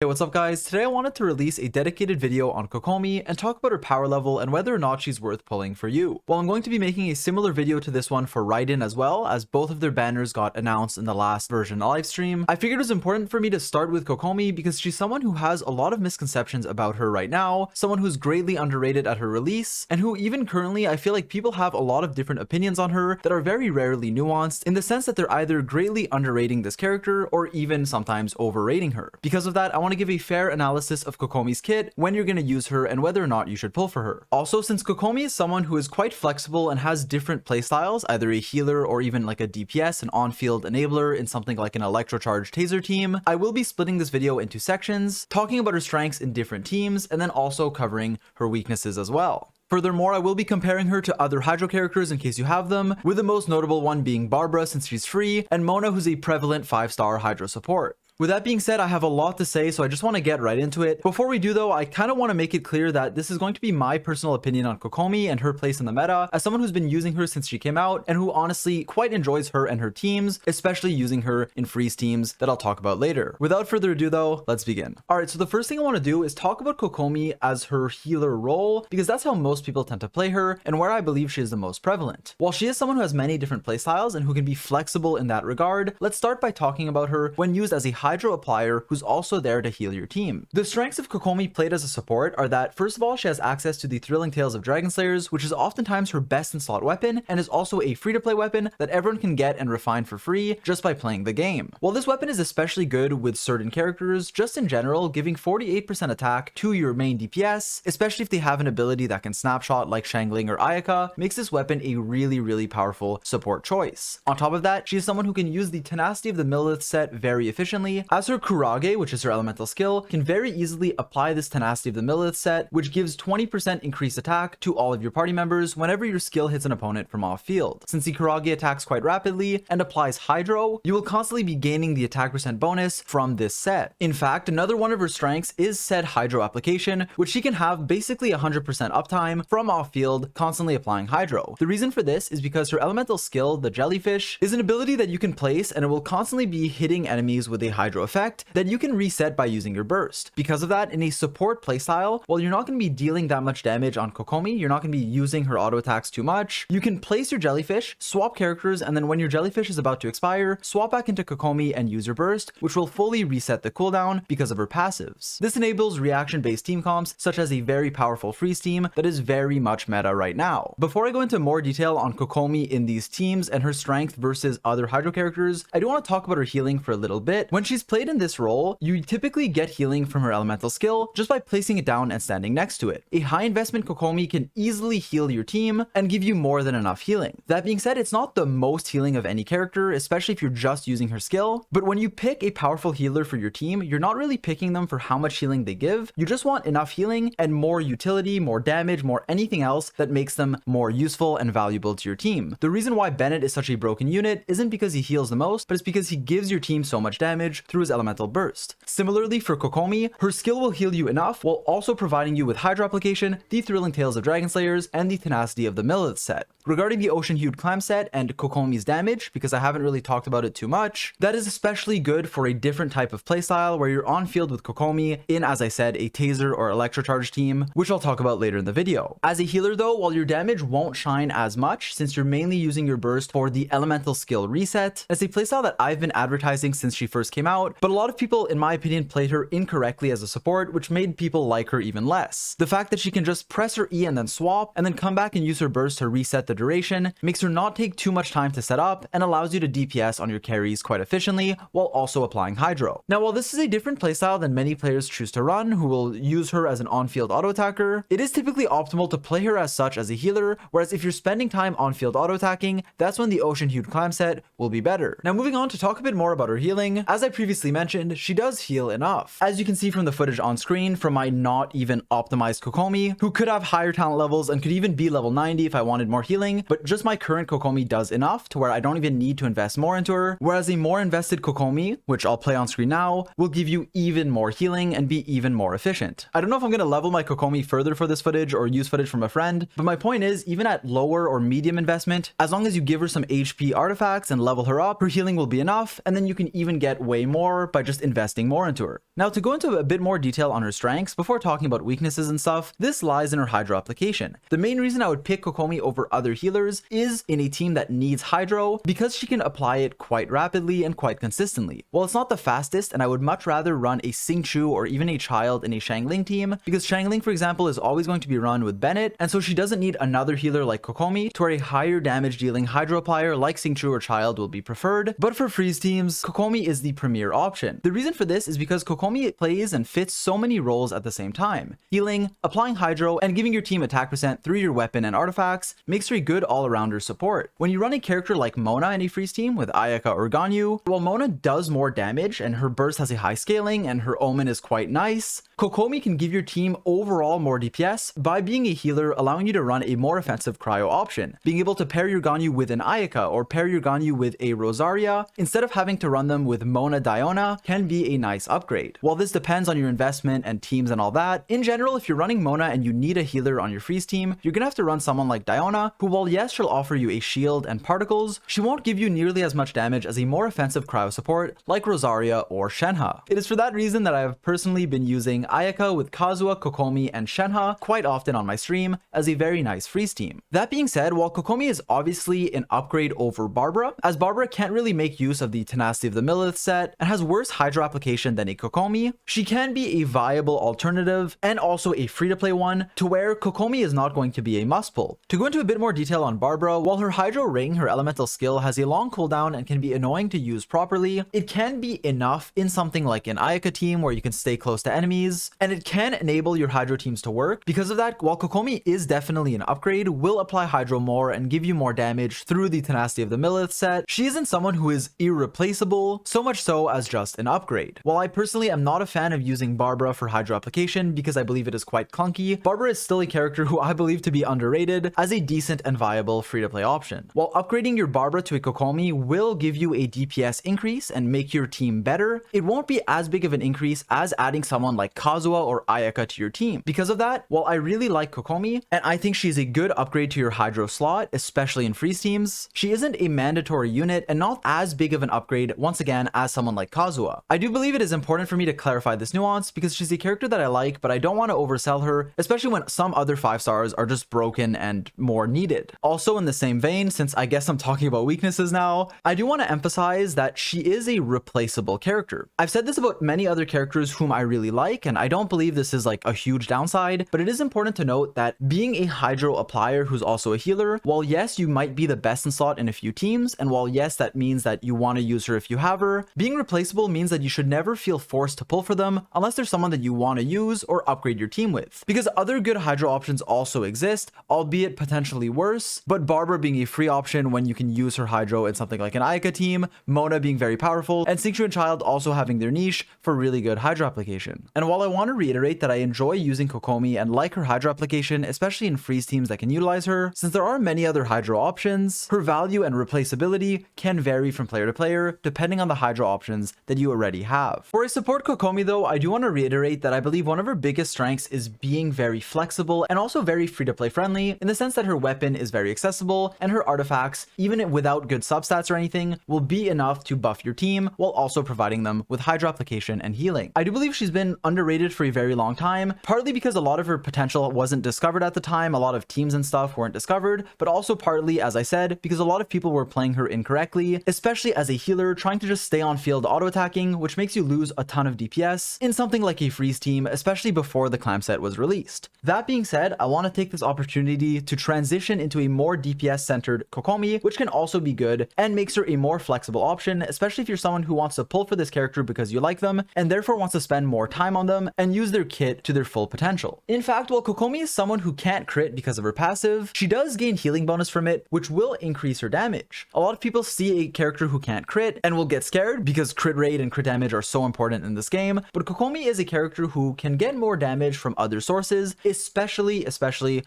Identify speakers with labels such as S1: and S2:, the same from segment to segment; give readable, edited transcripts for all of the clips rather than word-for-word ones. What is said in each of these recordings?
S1: Hey, what's up guys? Today I wanted to release a dedicated video on Kokomi and talk about her power level and whether or not she's worth pulling for you. While I'm going to be making a similar video to this one for Raiden as well, as both of their banners got announced in the last version livestream, I figured it was important for me to start with Kokomi because she's someone who has a lot of misconceptions about her right now, someone who's greatly underrated at her release, and who even currently I feel like people have a lot of different opinions on her that are very rarely nuanced in the sense that they're either greatly underrating this character or even sometimes overrating her. Because of that, I want to give a fair analysis of Kokomi's kit, when you're going to use her, and whether or not you should pull for her. Also, since Kokomi is someone who is quite flexible and has different playstyles, either a healer or even like a DPS, an on-field enabler in something like an electrocharged taser team, I will be splitting this video into sections, talking about her strengths in different teams, and then also covering her weaknesses as well. Furthermore, I will be comparing her to other Hydro characters in case you have them, with the most notable one being Barbara since she's free, and Mona who's a prevalent 5-star Hydro support. With that being said, I have a lot to say, so I just want to get right into it. Before we do though, I kind of want to make it clear that this is going to be my personal opinion on Kokomi and her place in the meta, as someone who's been using her since she came out, and who honestly quite enjoys her and her teams, especially using her in freeze teams that I'll talk about later. Without further ado though, let's begin. Alright, so the first thing I want to do is talk about Kokomi as her healer role, because that's how most people tend to play her, and where I believe she is the most prevalent. While she is someone who has many different playstyles and who can be flexible in that regard, let's start by talking about her when used as a Hydro applier who's also there to heal your team. The strengths of Kokomi played as a support are that, first of all, she has access to the Thrilling Tales of Dragon Slayers, which is oftentimes her best in slot weapon, and is also a free-to-play weapon that everyone can get and refine for free just by playing the game. While this weapon is especially good with certain characters, just in general, giving 48% attack to your main DPS, especially if they have an ability that can snapshot like Shangling or Ayaka, makes this weapon a really powerful support choice. On top of that, she is someone who can use the Tenacity of the Millith set very efficiently, as her Kurage, which is her elemental skill, can very easily apply this Tenacity of the Millith set, which gives 20% increased attack to all of your party members whenever your skill hits an opponent from off field. Since the Kurage attacks quite rapidly and applies Hydro, you will constantly be gaining the attack percent bonus from this set. In fact, another one of her strengths is said Hydro application, which she can have basically 100% uptime from off field, constantly applying Hydro. The reason for this is because her elemental skill, the Jellyfish, is an ability that you can place and it will constantly be hitting enemies with a Hydro effect that you can reset by using your burst. Because of that, in a support playstyle, while you're not going to be dealing that much damage on Kokomi, you're not going to be using her auto attacks too much, you can place your Jellyfish, swap characters, and then when your Jellyfish is about to expire, swap back into Kokomi and use your burst, which will fully reset the cooldown because of her passives. This enables reaction-based team comps, such as a very powerful freeze team that is very much meta right now. Before I go into more detail on Kokomi in these teams and her strength versus other Hydro characters, I do want to talk about her healing for a little bit. When she's played in this role, you typically get healing from her elemental skill just by placing it down and standing next to it. A high investment Kokomi can easily heal your team and give you more than enough healing. That being said, it's not the most healing of any character, especially if you're just using her skill, but when you pick a powerful healer for your team, you're not really picking them for how much healing they give. You just want enough healing and more utility, more damage, more anything else that makes them more useful and valuable to your team. The reason why Bennett is such a broken unit isn't because he heals the most, but it's because he gives your team so much damage through his elemental burst. Similarly for Kokomi, her skill will heal you enough while also providing you with Hydro application, the Thrilling Tales of Dragon Slayers, and the Tenacity of the Millith set. Regarding the Ocean-Hued Clam set and Kokomi's damage, because I haven't really talked about it too much, that is especially good for a different type of playstyle where you're on field with Kokomi in, as I said, a Taser or Electrocharge team, which I'll talk about later in the video. As a healer though, while your damage won't shine as much since you're mainly using your burst for the elemental skill reset, that's a playstyle that I've been advertising since she first came out, but a lot of people in my opinion played her incorrectly as a support, which made people like her even less. The fact that she can just press her E and then swap, and then come back and use her burst to reset the duration, makes her not take too much time to set up, and allows you to DPS on your carries quite efficiently, while also applying Hydro. Now, while this is a different playstyle than many players choose to run, who will use her as an on-field auto attacker, it is typically optimal to play her as such as a healer, whereas if you're spending time on-field auto attacking, that's when the Ocean-Hued Clam set will be better. Now, moving on to talk a bit more about her healing, as I previously mentioned, she does heal enough. As you can see from the footage on screen from my not even optimized Kokomi, who could have higher talent levels and could even be level 90 if I wanted more healing, but just my current Kokomi does enough to where I don't even need to invest more into her, whereas a more invested Kokomi, which I'll play on screen now, will give you even more healing and be even more efficient. I don't know if I'm going to level my Kokomi further for this footage or use footage from a friend, but my point is, even at lower or medium investment, as long as you give her some HP artifacts and level her up, her healing will be enough, and then you can even get way more by just investing more into her. Now, to go into a bit more detail on her strengths before talking about weaknesses and stuff, this lies in her hydro application. The main reason I would pick Kokomi over other healers is in a team that needs hydro because she can apply it quite rapidly and quite consistently. While it's not the fastest, and I would much rather run a Xingqiu or even a Child in a Xiangling team, because Xiangling, for example, is always going to be run with Bennett, and so she doesn't need another healer like Kokomi, to where a higher damage dealing hydro applier like Xingqiu or Child will be preferred. But for freeze teams, Kokomi is the premier option. The reason for this is because Kokomi plays and fits so many roles at the same time. Healing, applying hydro, and giving your team attack percent through your weapon and artifacts makes her a good all-arounder support. When you run a character like Mona in a freeze team with Ayaka or Ganyu, while Mona does more damage and her burst has a high scaling and her omen is quite nice, Kokomi can give your team overall more DPS by being a healer, allowing you to run a more offensive cryo option. Being able to pair your Ganyu with an Ayaka or pair your Ganyu with a Rosaria, instead of having to run them with Mona Diona, can be a nice upgrade. While this depends on your investment and teams and all that, in general, if you're running Mona and you need a healer on your freeze team, you're gonna have to run someone like Diona, who while yes, she'll offer you a shield and particles, she won't give you nearly as much damage as a more offensive cryo support like Rosaria or Shenhe. It is for that reason that I have personally been using Ayaka with Kazuha, Kokomi, and Shenhe quite often on my stream as a very nice freeze team. That being said, while Kokomi is obviously an upgrade over Barbara, as Barbara can't really make use of the Tenacity of the Millith set and has worse hydro application than a Kokomi, she can be a viable alternative and also a free-to-play one, to where Kokomi is not going to be a must-pull. To go into a bit more detail on Barbara, while her hydro ring, her elemental skill, has a long cooldown and can be annoying to use properly, it can be enough in something like an Ayaka team where you can stay close to enemies, and it can enable your hydro teams to work. Because of that, while Kokomi is definitely an upgrade, will apply hydro more and give you more damage through the Tenacity of the Millith set, she isn't someone who is irreplaceable, so much so as just an upgrade. While I personally am not a fan of using Barbara for hydro application because I believe it is quite clunky, Barbara is still a character who I believe to be underrated as a decent and viable free-to-play option. While upgrading your Barbara to a Kokomi will give you a DPS increase and make your team better, it won't be as big of an increase as adding someone like Kazuha or Ayaka to your team. Because of that, while I really like Kokomi, and I think she's a good upgrade to your hydro slot, especially in freeze teams, she isn't a mandatory unit and not as big of an upgrade once again as someone like Kazuha. I do believe it is important for me to clarify this nuance because she's a character that I like, but I don't want to oversell her, especially when some other 5 stars are just broken and more needed. Also, in the same vein, since I guess I'm talking about weaknesses now, I do want to emphasize that she is a replaceable character. I've said this about many other characters whom I really like, and I don't believe this is like a huge downside, but it is important to note that being a hydro applier who's also a healer, while yes, you might be the best in slot in a few teams, and while yes, that means that you want to use her if you have her, being replaceable means that you should never feel forced to pull for them unless there's someone that you want to use or upgrade your team with. Because other good hydro options also exist, albeit potentially worse, but Barbara being a free option when you can use her hydro in something like an Ayaka team, Mona being very powerful, and Xingqiu and Child also having their niche for really good hydro application. And while I want to reiterate that I enjoy using Kokomi and like her hydro application, especially in freeze teams that can utilize her, since there are many other hydro options, her value and replaceability can vary from player to player depending on the hydro options that you already have. For a support Kokomi though, I do want to reiterate that I believe one of her biggest strengths is being very flexible and also very free to play friendly, in the sense that her weapon is very accessible and her artifacts, even without good substats or anything, will be enough to buff your team while also providing them with hydro application and healing. I do believe she's been underrated for a very long time, partly because a lot of her potential wasn't discovered at the time, a lot of teams and stuff weren't discovered, but also partly, as I said, because a lot of people were playing her incorrectly, especially as a healer trying to just stay on field auto attacking, which makes you lose a ton of DPS in something like a freeze team, especially before the Clam set was released. That being said, I want to take this opportunity to transition into a more DPS centered Kokomi, which can also be good and makes her a more flexible option, especially if you're someone who wants to pull for this character because you like them and therefore wants to spend more time on them and use their kit to their full potential. In fact, while Kokomi is someone who can't crit because of her passive, she does gain healing bonus from it, which will increase her damage. A lot of people see a character who can't crit and will get scared because crit rate and crit damage are so important in this game, but Kokomi is a character who can get more damage from other sources, especially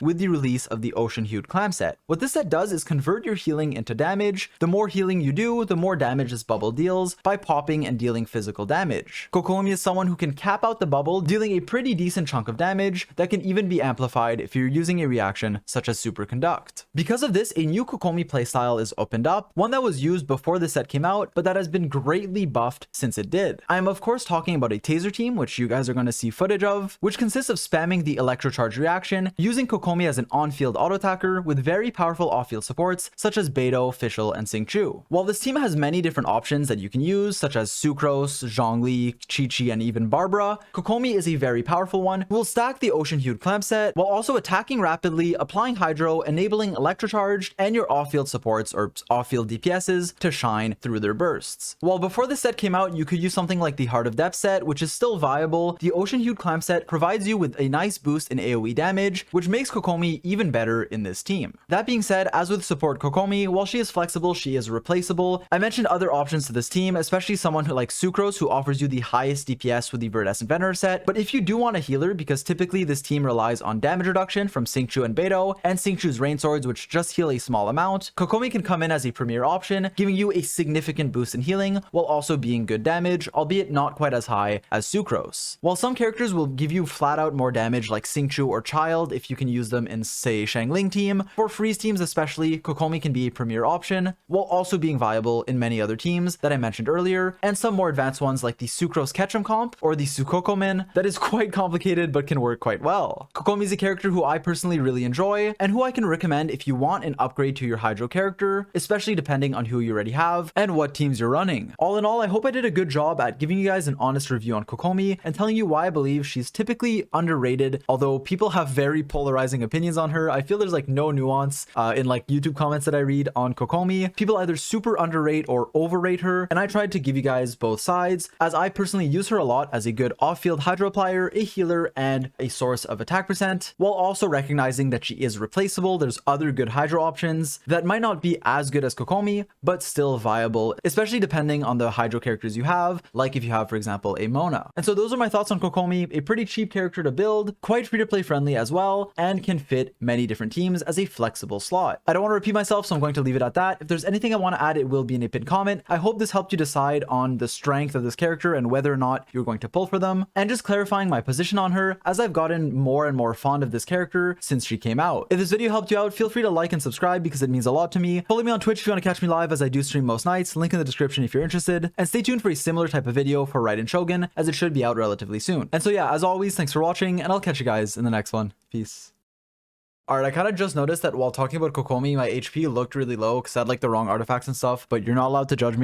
S1: with the release of the Ocean-Hued Clam set. What this set does is convert your healing into damage. The more healing you do, the more damage this bubble deals by popping and dealing physical damage. Kokomi is someone who can cap out the bubble, dealing a pretty decent chunk of damage that can even be amplified if you're using a reaction such as Superconduct. Because of this, a new Kokomi playstyle is opened up, one that was used before the set came out, but that has been greatly buffed since it did. I am of course talking about a Taser team, which you guys are going to see footage of, which consists of spamming the electrocharge reaction, using Kokomi as an on-field auto-attacker with very powerful off-field supports such as Beidou, Fischl, and Xingqiu. While this team has many different options that you can use, such as Sucrose, Zhongli, Chi-Chi, and even Barbara, Kokomi is a very powerful one who will stack the Ocean-Hued Clam set while also attacking rapidly, applying Hydro, enabling electrocharged, and your off-field supports or off-field DPSs to shine through their bursts. While before this set came out, you could use something like the Heart of Depth set, which is still viable. The Ocean-Hued Clam set provides you with a nice boost in AoE damage, which makes Kokomi even better in this team. That being said, as with support Kokomi, while she is flexible, she is replaceable. I mentioned other options to this team, especially someone who like Sucrose, who offers you the highest DPS with the Viridescent Venerer set. But if you do want a healer, because typically this team relies on damage reduction from Xingqiu and Beidou, and Xingqiu's Rain Swords, which just heal a small amount, Kokomi can come in as a premier option, giving you a significant boost in healing, while also being good damage, albeit not quite as high as Sucrose. While some characters will give you flat out more damage like Xingqiu or Child if you can use them in say Shangling team, for freeze teams especially, Kokomi can be a premier option, while also being viable in many other teams that I mentioned earlier, and some more advanced ones like the Sucrose Ketchum comp or the Sukokomin that is quite complicated but can work quite well. Kokomi is a character who I personally really enjoy and who I can recommend if you want an upgrade to your Hydro character, especially depending on who you already have and what teams you're running. All in all, I hope I did a good job at giving you guys an honest review on Kokomi and telling you why I believe she's typically underrated. Although people have very polarizing opinions on her, I feel there's like no nuance in like YouTube comments that I read on Kokomi. People either super underrate or overrate her, and I tried to give you guys both sides, as I personally use her a lot as a good off-field Hydro applier, a healer, and a source of attack percent, while also recognizing that she is replaceable. There's other good Hydro options that might not be as good as Kokomi, but still viable, especially depending on the Hydro characters you have, like if you have, for example, a Mona. And so those are my thoughts on Kokomi, a pretty cheap character to build, quite free-to-play friendly as well, and can fit many different teams as a flexible slot. I don't want to repeat myself, so I'm going to leave it at that. If there's anything I want to add, it will be in a pinned comment. I hope this helped you decide on the strength of this character and whether or not you're going to pull for them, and just clarifying my position on her as I've gotten more and more fond of this character since she came out. If this video helped you out, feel free to like and subscribe because it means a lot to me. Follow me on Twitch if you want to catch me live, as I do stream most nights, link in the description if you're interested, and stay tuned for a similar type of video for Raiden Shogun, as it should be out relatively soon. And so yeah, as always, thanks for watching, and I'll catch you guys in the next one. Peace. Alright, I kind of just noticed that while talking about Kokomi, my HP looked really low because I had like the wrong artifacts and stuff, but you're not allowed to judge me.